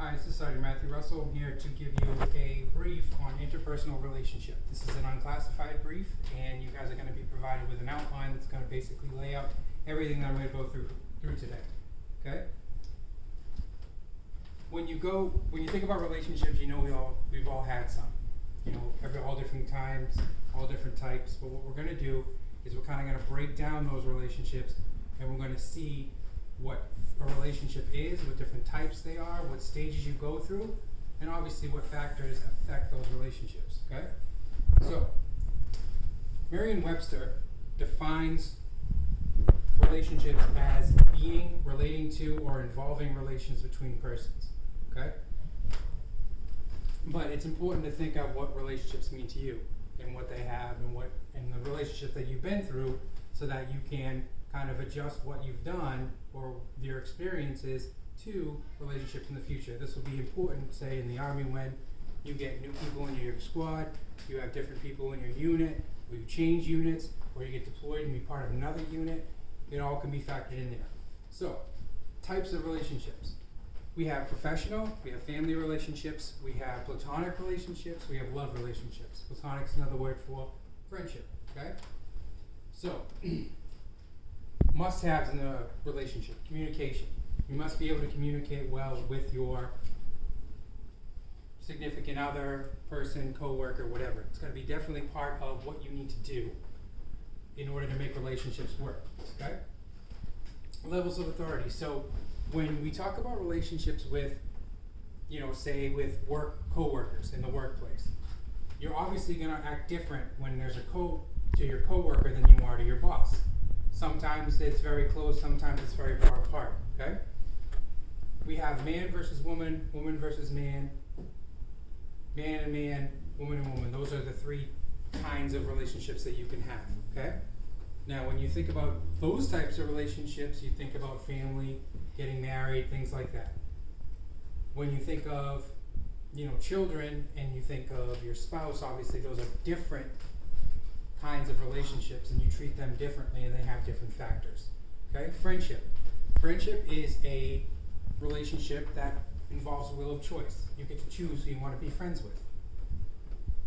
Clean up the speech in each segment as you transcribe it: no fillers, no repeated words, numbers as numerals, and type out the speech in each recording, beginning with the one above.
Hi, this is Sergeant Matthew Russell. I'm here to give you a brief on interpersonal relationship. This is an unclassified brief, and you guys are going to be provided with an outline that's going to basically lay out everything that I'm going to go through today. Okay? When you think about relationships, you know we've all had some. You know, all different times, all different types. But what we're going to do is we're kind of going to break down those relationships, and we're going to see what a relationship is, what different types they are, what stages you go through, and obviously what factors affect those relationships, okay? So, Merriam-Webster defines relationships as being, relating to, or involving relations between persons, okay? But it's important to think of what relationships mean to you, and what they have, and the relationships that you've been through, so that you can kind of adjust what you've done or your experiences to relationships in the future. This will be important, say, in the Army when you get new people in your squad, you have different people in your unit, or you change units, or you get deployed and be part of another unit. It all can be factored in there. So, types of relationships. We have professional, we have family relationships, we have platonic relationships, we have love relationships. Platonic is another word for friendship, okay? So, must-haves in a relationship. Communication. You must be able to communicate well with your significant other, person, co-worker, whatever. It's going to be definitely part of what you need to do in order to make relationships work, okay? Levels of authority. So when we talk about relationships with, say with co-workers in the workplace, you're obviously going to act different when there's to your co-worker than you are to your boss. Sometimes it's very close, sometimes it's very far apart, okay? We have man versus woman, woman versus man, man and man, woman and woman. Those are the three kinds of relationships that you can have, okay? Now, when you think about those types of relationships, you think about family, getting married, things like that. When you think of, children, and you think of your spouse, obviously those are different kinds of relationships, and you treat them differently, and they have different factors. Okay? Friendship. Friendship is a relationship that involves a will of choice. You get to choose who you want to be friends with,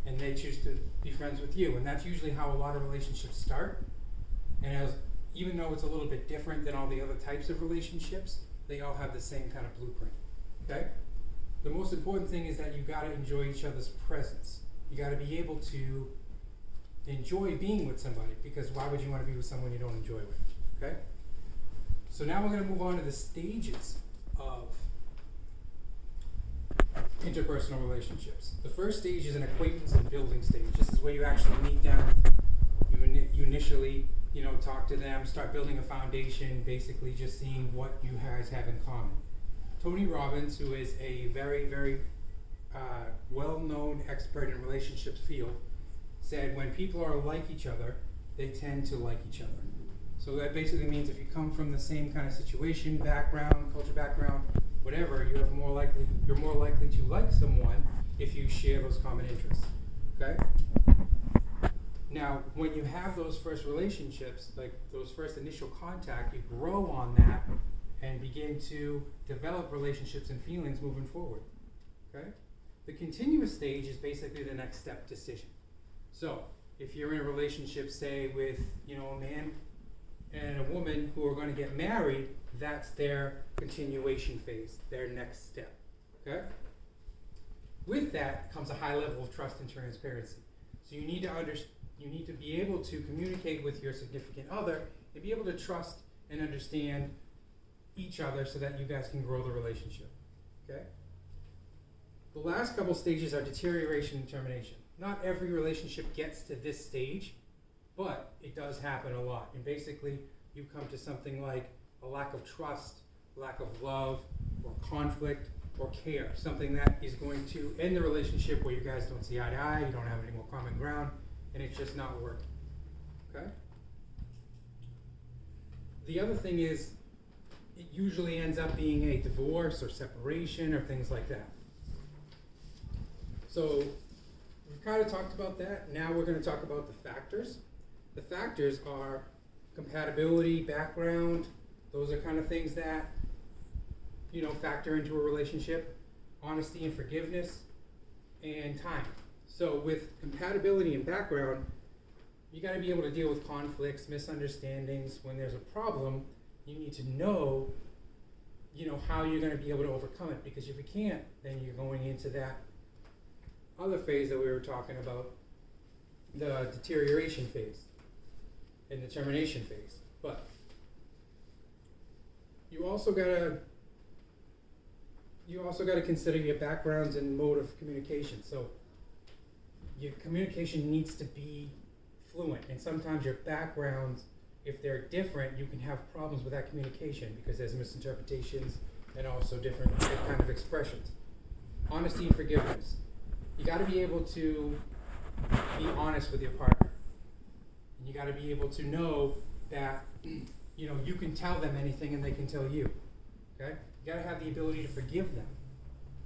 and they choose to be friends with you, and that's usually how a lot of relationships start. And even though it's a little bit different than all the other types of relationships, they all have the same kind of blueprint. Okay? The most important thing is that you got to enjoy each other's presence. You got to be able to enjoy being with somebody, because why would you want to be with someone you don't enjoy with? Okay? So now we're going to move on to the stages of interpersonal relationships. The first stage is an acquaintance and building stage. This is where you actually meet them. You initially, talk to them, start building a foundation, basically just seeing what you guys have in common. Tony Robbins, who is a very, very well-known expert in relationships field, said when people are like each other, they tend to like each other. So that basically means if you come from the same kind of situation, background, culture background, whatever, you're more likely to like someone if you share those common interests. Okay? Now, when you have those first relationships, like those first initial contact, you grow on that and begin to develop relationships and feelings moving forward. Okay? The continuous stage is basically the next step decision. So, if you're in a relationship, say, with, a man and a woman who are going to get married, that's their continuation phase, their next step, okay? With that comes a high level of trust and transparency. So you need to be able to communicate with your significant other and be able to trust and understand each other so that you guys can grow the relationship, okay? The last couple stages are deterioration and termination. Not every relationship gets to this stage, but it does happen a lot. And basically, you come to something like a lack of trust, lack of love, or conflict, or care. Something that is going to end the relationship where you guys don't see eye to eye, you don't have any more common ground, and it's just not working. Okay? The other thing is, it usually ends up being a divorce or separation or things like that. So, we've kind of talked about that. Now we're going to talk about the factors. The factors are compatibility, background. Those are kind of things that, factor into a relationship. honesty and forgiveness, and time. So with compatibility and background, you got to be able to deal with conflicts, misunderstandings. When there's a problem, you need to know, how you're going to be able to overcome it. Because if you can't, then you're going into that other phase that we were talking about, the deterioration phase and the termination phase. But you also gotta consider your backgrounds and mode of communication. So your communication needs to be fluent, and sometimes your backgrounds, if they're different, you can have problems with that communication because there's misinterpretations and also different kind of expressions. Honesty and forgiveness. You got to be able to be honest with your partner. And you got to be able to know that you can tell them anything and they can tell you. Okay? You got to have the ability to forgive them.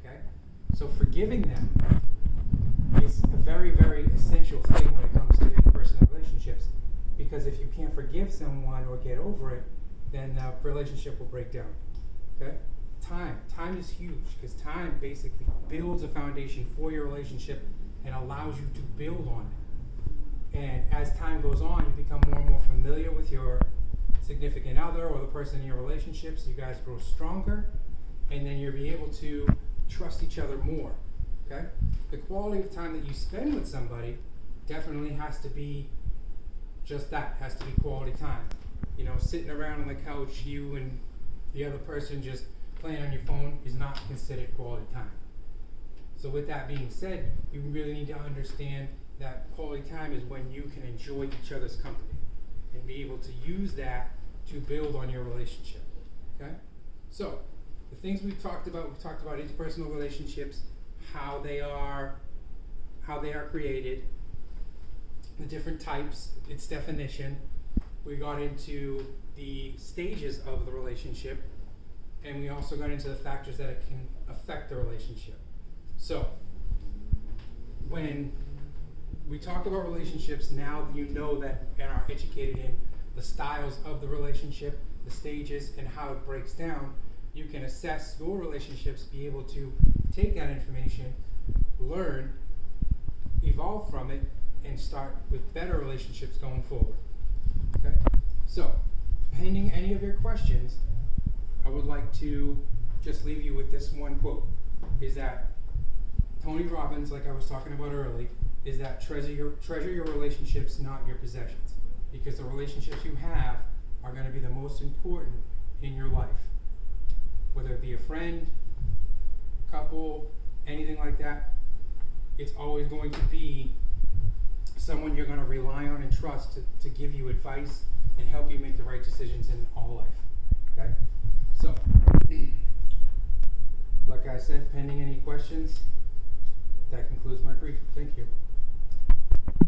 Okay? So forgiving them is a very, very essential thing when it comes to interpersonal relationships, because if you can't forgive someone or get over it, then the relationship will break down. Okay? Time is huge, because time basically builds a foundation for your relationship and allows you to build on it. And as time goes on, you become more and more familiar with your significant other or the person in your relationship, so you guys grow stronger, and then you'll be able to trust each other more. Okay? The quality of time that you spend with somebody definitely has to be just that, has to be quality time. Sitting around on the couch, you and the other person just playing on your phone is not considered quality time. So with that being said, you really need to understand that quality time is when you can enjoy each other's company and be able to use that to build on your relationship. Okay? So the things we've talked about interpersonal relationships, how they are created, the different types, its definition. We got into the stages of the relationship, and we also got into the factors that it can affect the relationship. So when we talk about relationships, now you know that and are educated in the styles of the relationship, the stages, and how it breaks down. You can assess your relationships, be able to take that information, learn, evolve from it, and start with better relationships going forward. Okay? So, pending any of your questions, I would like to just leave you with this one quote, is that Tony Robbins, like I was talking about earlier, is that treasure your relationships, not your possessions. Because the relationships you have are going to be the most important in your life. Whether it be a friend, couple, anything like that, it's always going to be someone you're going to rely on and trust to give you advice and help you make the right decisions in all life. Okay? So, like I said, pending any questions, that concludes my brief. Thank you.